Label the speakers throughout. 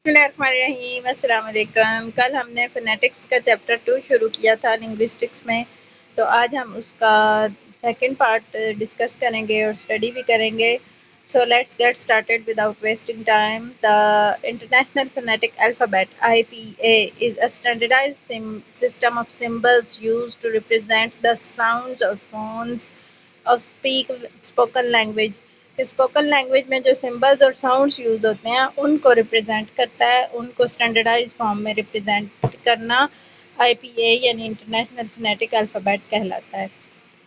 Speaker 1: बिस्मिल्लाहिर्रहमानिर्रहीम, अस्सलाम वालेकुम। कल हमने फ़ोनेटिक्स का चैप्टर 2 शुरू किया था लिंग्विस्टिक्स में, तो आज हम उसका सेकंड पार्ट डिस्कस करेंगे और स्टडी भी करेंगे। So let's get started without wasting time. The international phonetic alphabet (IPA) is a standardized system of symbols used to represent the sounds or phones of spoken language. Spoken language में जो symbols और sounds use होते हैं उनको represent करता है, उनको standardise form में रिप्रेजेंट करना IPA यानी इंटरनेशनल फोनेटिक अल्फ़ाबेट कहलाता है।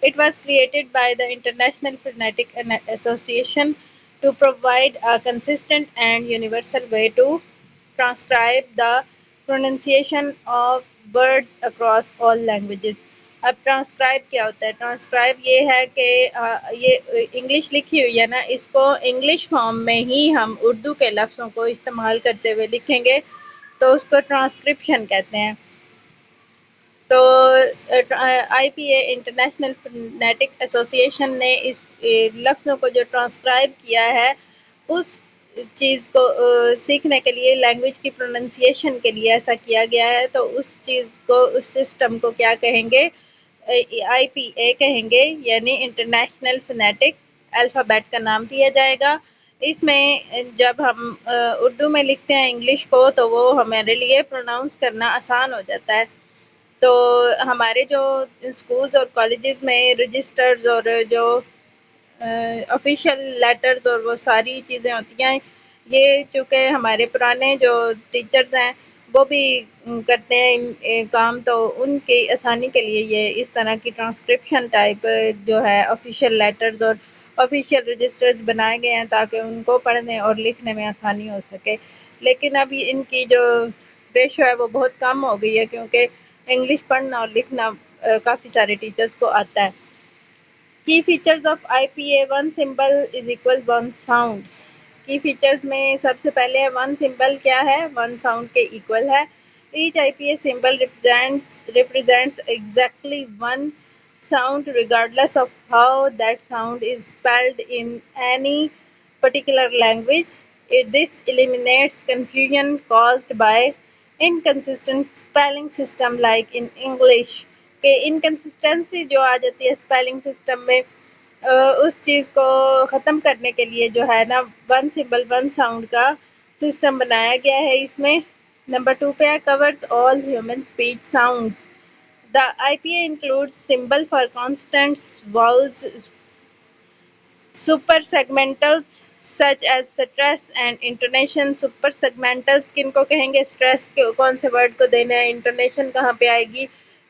Speaker 1: It was created by the International Phonetic Association to provide a consistent and universal way to transcribe the pronunciation of words across all languages. अब transcribe क्या होता है? Transcribe ये है कि ये इंग्लिश लिखी हुई है ना, इसको इंग्लिश फॉर्म में ही हम उर्दू के लफ्ज़ों को इस्तेमाल करते हुए लिखेंगे तो उसको ट्रांसक्रिप्शन कहते हैं। तो IPA इंटरनेशनल फोनेटिक एसोसिएशन ने इस लफ्ज़ों को जो ट्रांसक्राइब किया है उस चीज़ को सीखने के लिए, लैंग्वेज की प्रोनंसिएशन के लिए ऐसा किया गया है। तो उस चीज़ को, उस सिस्टम को क्या कहेंगे? IPA कहेंगे, यानी इंटरनेशनल फोनेटिक अल्फ़ाबेट का नाम दिया जाएगा। इसमें जब हम उर्दू में लिखते हैं इंग्लिश को तो वो हमारे लिए प्रोनाउंस करना आसान हो जाता है। तो हमारे जो स्कूल्स और कॉलेजेस में रजिस्टर्स और जो ऑफिशियल लेटर्स और वो सारी चीज़ें होती हैं, ये चूँकि हमारे पुराने जो टीचर्स हैं वो भी करते हैं काम, तो उनकी आसानी के लिए ये इस तरह की ट्रांसक्रिप्शन टाइप जो है ऑफिशियल लेटर्स और ऑफिशियल रजिस्टर्स बनाए गए हैं ताकि उनको पढ़ने और लिखने में आसानी हो सके। लेकिन अब इनकी जो रेशो है वो बहुत कम हो गई है क्योंकि इंग्लिश पढ़ना और लिखना काफ़ी सारे टीचर्स को आता है। की features of IPA: one symbol is equal one sound. की फीचर्स में सबसे पहले वन सिंबल क्या है? वन साउंड के इक्वल है। Each IPA symbol represents exactly one sound regardless of how that sound is spelled in any particular language. This eliminates confusion caused by inconsistent spelling system like in English के inconsistency जो आ जाती है spelling system में, उस चीज़ को ख़त्म करने के लिए जो है ना वन सिंबल वन साउंड का सिस्टम बनाया गया है। इसमें नंबर 2 पे है covers all human speech sounds. The IPA includes symbol for consonants, vowels, super segmentals such as stress and intonation. Super segmentals किनको कहेंगे? स्ट्रेस के कौन से वर्ड को देना है, इंटोनेशन कहाँ पे आएगी,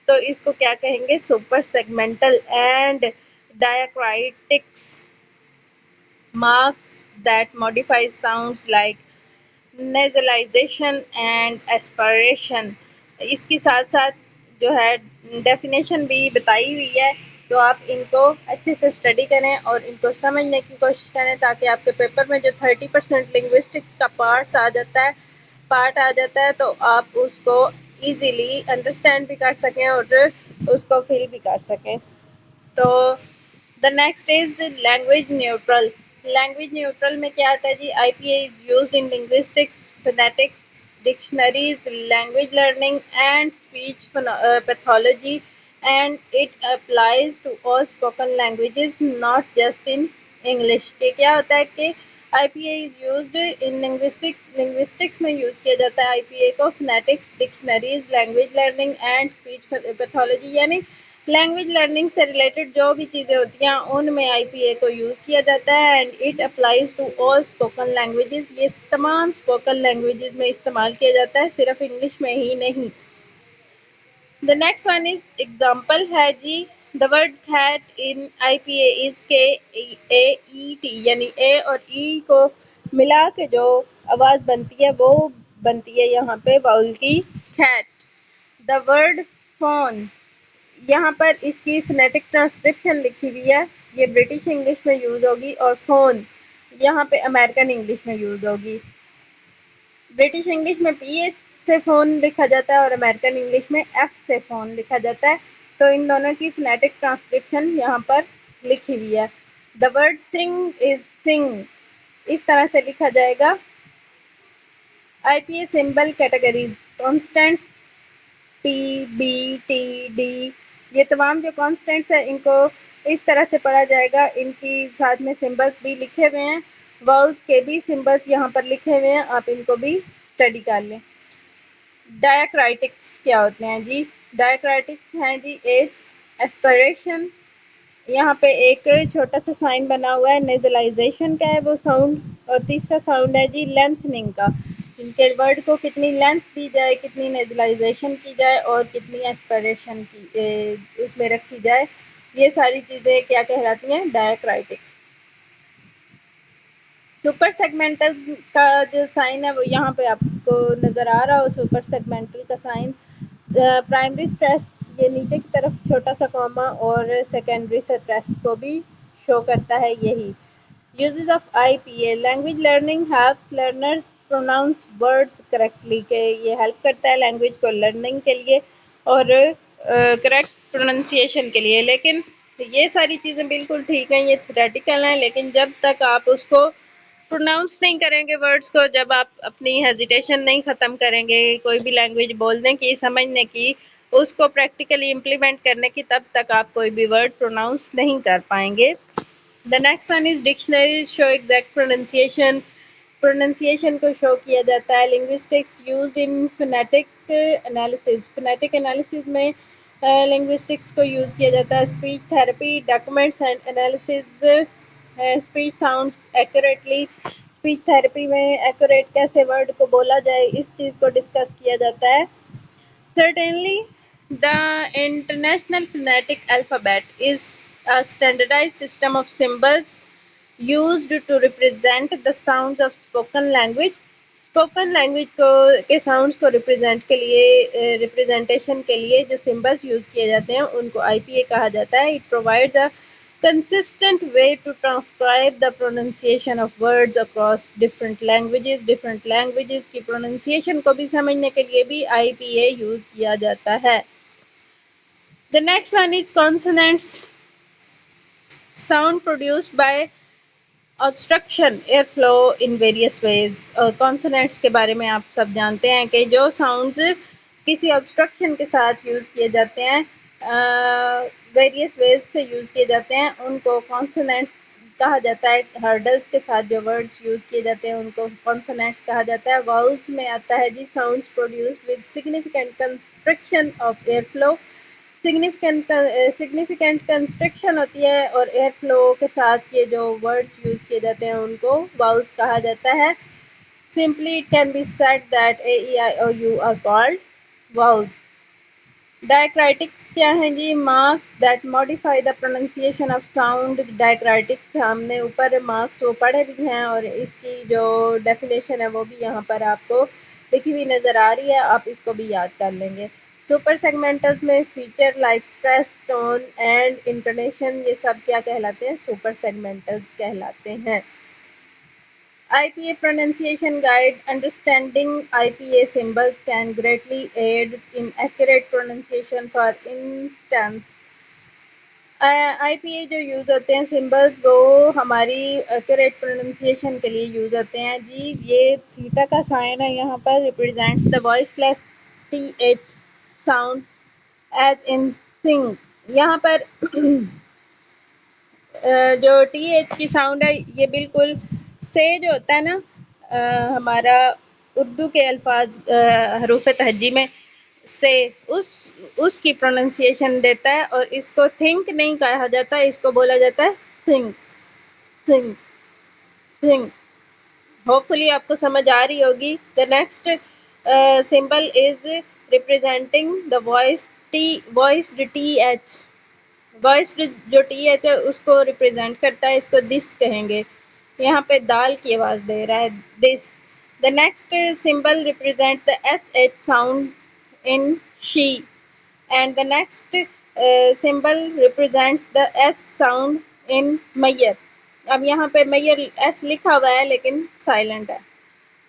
Speaker 1: तो इसको क्या कहेंगे? Super segmental. And diacritics marks that modify sounds like nasalization and aspiration। इसके साथ साथ जो है डेफिनेशन भी बताई हुई है, तो आप इनको अच्छे से स्टडी करें और इनको समझने की कोशिश करें ताकि आपके पेपर में जो 30% लिंग्विस्टिक्स का पार्ट आ जाता है तो आप उसको इजीली अंडरस्टैंड भी कर सकें और उसको फील भी कर सकें। तो the next is language neutral. Language neutral में क्या आता है जी? IPA is used in linguistics, phonetics, dictionaries, language learning and speech pathology and it applies to all spoken languages not just in English. ये क्या होता है कि IPA is used in linguistics में यूज किया जाता है IPA को, phonetics, dictionaries, language learning and speech pathology यानी लैंग्वेज लर्निंग से रिलेटेड जो भी चीज़ें होती हैं उनमें IPA को यूज़ किया जाता है। And it applies to all spoken languages, ये तमाम स्पोकन लैंग्वेजेस में इस्तेमाल किया जाता है, सिर्फ इंग्लिश में ही नहीं। The next one is example है जी। The word cat in IPA is KAET, यानी ए और ई को मिला के जो आवाज़ बनती है वो बनती है यहाँ पे वाउल की, कैट। द वर्ड फोन, यहाँ पर इसकी फोनेटिक ट्रांसक्रिप्शन लिखी हुई है, ये ब्रिटिश इंग्लिश में यूज़ होगी और फ़ोन यहाँ पे अमेरिकन इंग्लिश में यूज़ होगी। ब्रिटिश इंग्लिश में PH से फ़ोन लिखा जाता है और अमेरिकन इंग्लिश में F से फ़ोन लिखा जाता है, तो इन दोनों की फोनेटिक ट्रांसक्रिप्शन यहाँ पर लिखी हुई है। द वर्ड सिंग इज सिंग, इस तरह से लिखा जाएगा। IPA symbol categories constants P, B, T, D, ये तमाम जो कॉन्स्टेंट्स है इनको इस तरह से पढ़ा जाएगा। इनकी साथ में सिंबल्स भी लिखे हुए हैं, वाउल्स के भी सिंबल्स यहाँ पर लिखे हुए हैं, आप इनको भी स्टडी कर लें। डायक्राइटिक्स क्या होते हैं जी? डायक्राइटिक्स हैं जी एज, एस्पिरेशन, यहाँ पे एक छोटा सा साइन बना हुआ है, नेजलाइजेशन का है वो साउंड, और तीसरा साउंड है जी लेंथनिंग का, इनके वर्ड को कितनी लेंथ दी जाए, कितनी नेजलाइजेशन की जाए और कितनी एस्पिरेशन की उसमें रखी जाए, ये सारी चीज़ें क्या कहलाती हैं? डायक्राइटिक्स। सुपर सेगमेंटल का जो साइन है वो यहाँ पे आपको नज़र आ रहा हो, सुपर सेगमेंटल का साइन। प्राइमरी स्ट्रेस ये नीचे की तरफ छोटा सा कॉमा और सेकेंडरी स्ट्रेस को भी शो करता है यही। Uses of IPA, language learning helps learners pronounce words correctly, के ये हेल्प करता है लैंग्वेज को लर्निंग के लिए और करेक्ट प्रोनाउंसिएशन के लिए। लेकिन ये सारी चीज़ें बिल्कुल ठीक हैं, ये थ्योरेटिकल हैं, लेकिन जब तक आप उसको प्रोनाउंस नहीं करेंगे वर्ड्स को, जब आप अपनी हेजिटेशन नहीं ख़त्म करेंगे कोई भी लैंग्वेज बोलने की, समझने की, उसको प्रैक्टिकली इम्प्लीमेंट करने की, तब तक आप कोई भी वर्ड प्रोनाउंस नहीं कर पाएंगे। The next one is dictionaries show exact pronunciation, pronunciation को शो किया जाता है। Linguistics used in phonetic analysis, phonetic analysis में लिंग्विस्टिक्स को यूज़ किया जाता है। Speech therapy, documents and analysis speech sounds accurately, speech therapy में एक्यूरेट कैसे वर्ड को बोला जाए इस चीज़ को डिस्कस किया जाता है। Certainly, the International Phonetic Alphabet is a standardized system of symbols used to represent the sounds of spoken language. Spoken language को के साउंड्स को रिप्रेजेंट के लिए रिप्रेजेंटेशन के लिए जो सिंबल्स यूज़ किए जाते हैं उनको IPA कहा जाता है। It provides a consistent way to transcribe the pronunciation of words across different languages. Different languages की pronunciation को भी समझने के लिए भी IPA यूज़ किया जाता है। The next one is consonants, sound produced by obstruction air flow in various ways. Consonants के बारे में आप सब जानते हैं कि जो साउंड्स किसी ऑब्स्ट्रक्शन के साथ यूज़ किए जाते हैं, वेरियस वेज से यूज़ किए जाते हैं, उनको कॉन्सोनेंट्स कहा जाता है। हर्डल्स के साथ जो वर्ड्स यूज़ किए जाते हैं उनको कॉन्सोनेंट्स कहा जाता है। वाउल्स में आता है जी sounds produced with significant construction of air flow, significant construction होती है और एयर फ्लो के साथ ये जो वर्ड्स यूज़ किए जाते हैं उनको वाउल्स कहा जाता है। Simply it can be said that A, E, I, O, U are called vowels. Diacritics क्या हैं जी? Marks that modify the pronunciation of sound. Diacritics हमने ऊपर मार्क्स वो पढ़े भी हैं और इसकी जो डेफिनेशन है वो भी यहाँ पर आपको लिखी हुई नज़र आ रही है, आप इसको भी याद कर लेंगे। सुपर सेगमेंटल्स में feature like stress, tone and intonation, ये सब क्या कहलाते हैं? सुपर सेगमेंटल्स कहलाते हैं। IPA pronunciation guide, understanding IPA symbols can greatly aid in accurate pronunciation. For instance, IPA जो यूज़ होते हैं सिंबल्स वो हमारी एक्यूरेट प्रोनाउंसिएशन के लिए यूज़ होते हैं जी। ये थीटा का साइन है यहाँ पर, represents the voiceless TH sound as in sing. यहाँ पर जो TH की साउंड है ये बिल्कुल से जो होता है ना, हमारा उर्दू के अल्फाज हरूफ तहज्जी में से, उसकी प्रोनाउंसिएशन देता है और इसको थिंक नहीं कहा जाता, इसको बोला जाता है सिंग, सिंग, सिंग। होपफुली आपको समझ आ रही होगी। The next symbol is representing the voice TH, voice जो TH है उसको रिप्रेजेंट करता है, इसको दिस कहेंगे। यहाँ पे दाल की आवाज़ दे रहा है, this. The next symbol represent the SH sound in she and the next symbol represents the S sound in mayor. अब यहाँ पे मैयर S लिखा हुआ है लेकिन साइलेंट है,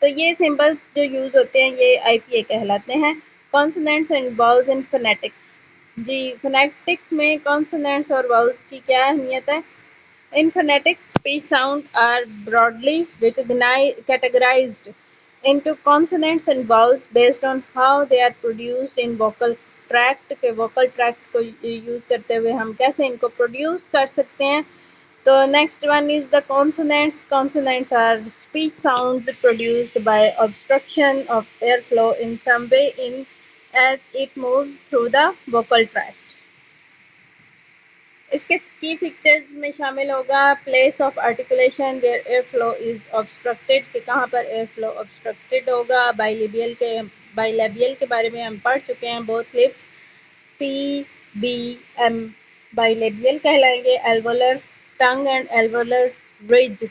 Speaker 1: तो ये सिंबल्स जो यूज़ होते हैं ये IPA कहलाते हैं। Consonants and vowels in phonetics जी, फोनेटिक्स में कॉन्सोनेंट्स और वाउल्स की क्या अहमियत है? In phonetics speech sound are broadly categorized into consonants and vowels based on how they are produced in vocal tract के vocal tract को यूज करते हुए हम कैसे इनको प्रोड्यूस कर सकते हैं. तो next one is the consonants. Consonants are speech sounds produced by obstruction of airflow in some way in as it moves through the vocal tract. इसके की फीचर्स में शामिल होगा place of articulation where air flow is obstructed कि कहाँ पर air flow obstructed होगा. Bilabial के बारे में हम पढ़ चुके हैं. Both lips P B M bilabial कहलाएंगे. Alveolar tongue and alveolar ridge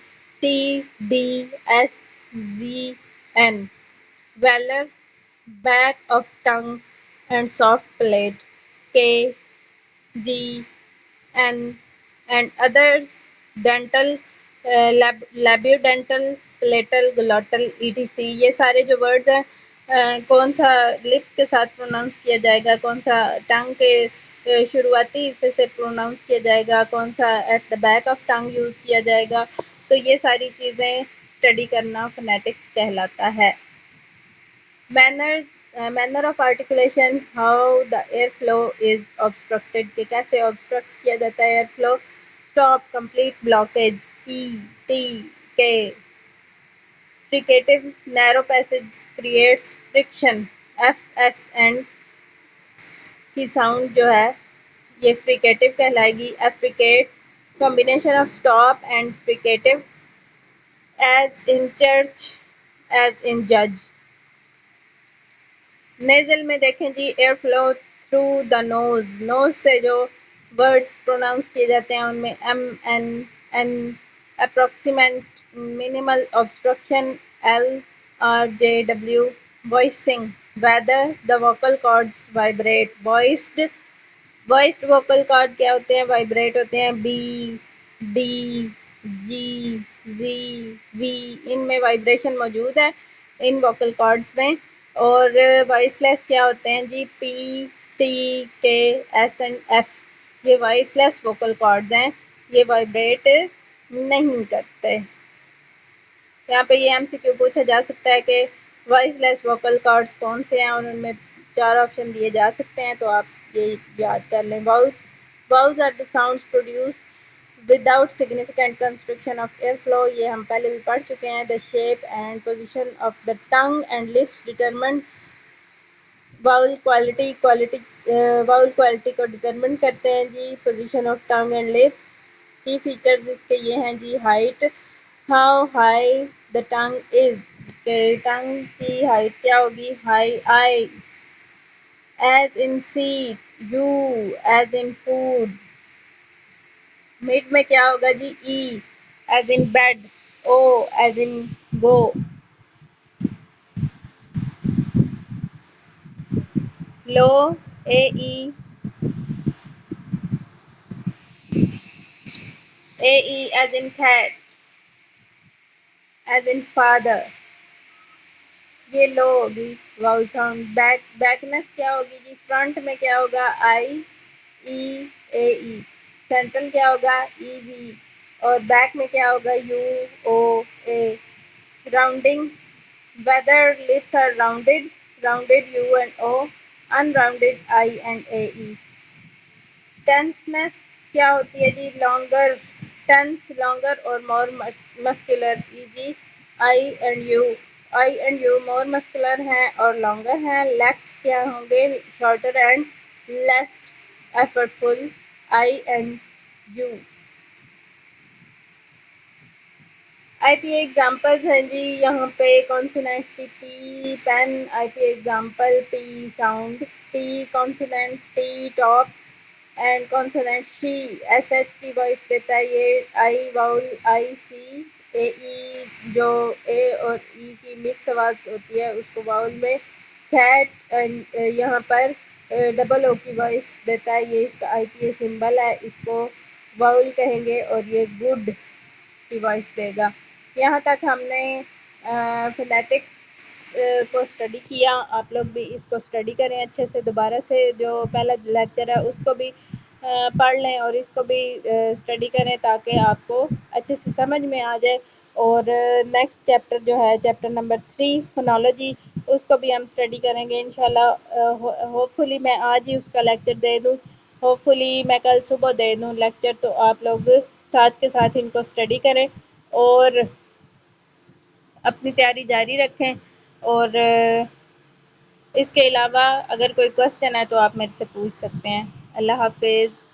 Speaker 1: T D S Z N. Velar back of tongue and soft plate K G and others dental labiodental palatal glottal etc. ये सारे जो words हैं कौन सा lips के साथ pronounce किया जाएगा, कौन सा टंग के शुरुआती हिस्से से प्रोनाउंस किया जाएगा, कौन सा at the back of tongue use किया जाएगा. तो ये सारी चीज़ें स्टडी करना फोनेटिक्स कहलाता है. Manner of articulation how the air flow is obstructed कि कैसे ऑब्स्ट्रक्ट किया जाता है air flow. Stop complete blockage E T K. Fricative narrow passage creates friction F S and की साउंड जो है ये फ्रिकेटिव कहलाएगी. Affricate combination of stop and fricative as in church as in जज. नेजल में देखें जी air flow through the nose. Nose से जो वर्ड्स प्रोनाउंस किए जाते हैं उनमें m n n. Approximate minimal obstruction l r j डब्ल्यू. Voicing whether the vocal cords vibrate. Voiced vocal cord क्या होते हैं, वाइब्रेट होते हैं. B d g g v इनमें वाइब्रेशन मौजूद है इन वोकल कॉर्ड्स में. और वॉइसलेस क्या होते हैं जी, पी टी के एस एंड एफ. ये वॉइसलेस वोकल कॉर्ड्स हैं, ये वाइब्रेट नहीं करते. यहाँ पे ये एमसीक्यू पूछा जा सकता है कि वॉइसलेस वोकल कॉर्ड्स कौन से हैं और उनमें 4 ऑप्शन दिए जा सकते हैं, तो आप ये याद कर लें. Vowels are the sounds produce without significant construction of air flow. ये हम पहले भी पढ़ चुके हैं. The shape and position of the tongue and lips determine vowel quality vowel quality को डिटरमिन करते हैं जी. Position of tongue and lips की फीचर्स इसके ये हैं जी. Height how high the tongue is के टंग की हाइट क्या होगी, high. I as in seat. You as in food. Mid में क्या होगा जी, E as in bed. O as in go. Low A E as in cat as in father. ये low होगी वाउल साउंड. बैकनेस क्या होगी जी, फ्रंट में क्या होगा, आई ई ए ई. सेंट्रल क्या होगा, ई वी. और बैक में क्या होगा, U O A. Rounding whether lips are rounded U and O, unrounded I and A E. Tenseness क्या होती है जी, लॉन्गर. टेंस लॉन्गर और more muscular. E I and U more muscular हैं और लॉन्गर हैं. लेग्स क्या होंगे, shorter and less effortful. I and U. IPA examples हैं जी यहाँ पे कॉन्सोनेंट्स की. P pen IPA example. P sound. T consonant T top and consonant she S H की वॉइस देता है ये. आई वाउल आई सी. ए ई जो ए और ई की मिक्स आवाज़ होती है उसको वाउल में. कैट एंड यहाँ पर डबल ओ की वॉइस देता है, ये इसका आईपीए सिंबल है, इसको वाउल कहेंगे और ये गुड की वॉइस देगा. यहाँ तक हमने फोनेटिक्स को स्टडी किया. आप लोग भी इसको स्टडी करें अच्छे से. दोबारा से जो पहला लेक्चर है उसको भी पढ़ लें और इसको भी स्टडी करें ताकि आपको अच्छे से समझ में आ जाए और नेक्स्ट चैप्टर जो है चैप्टर नंबर 3 फोनोलॉजी, उसको भी हम स्टडी करेंगे इंशाल्लाह। होपफुली मैं आज ही उसका लेक्चर दे दूँ, होपफुली मैं कल सुबह दे दूँ लेक्चर, तो आप लोग साथ के साथ इनको स्टडी करें और अपनी तैयारी जारी रखें। और इसके अलावा अगर कोई क्वेश्चन है तो आप मेरे से पूछ सकते हैं। अल्लाह हाफिज़।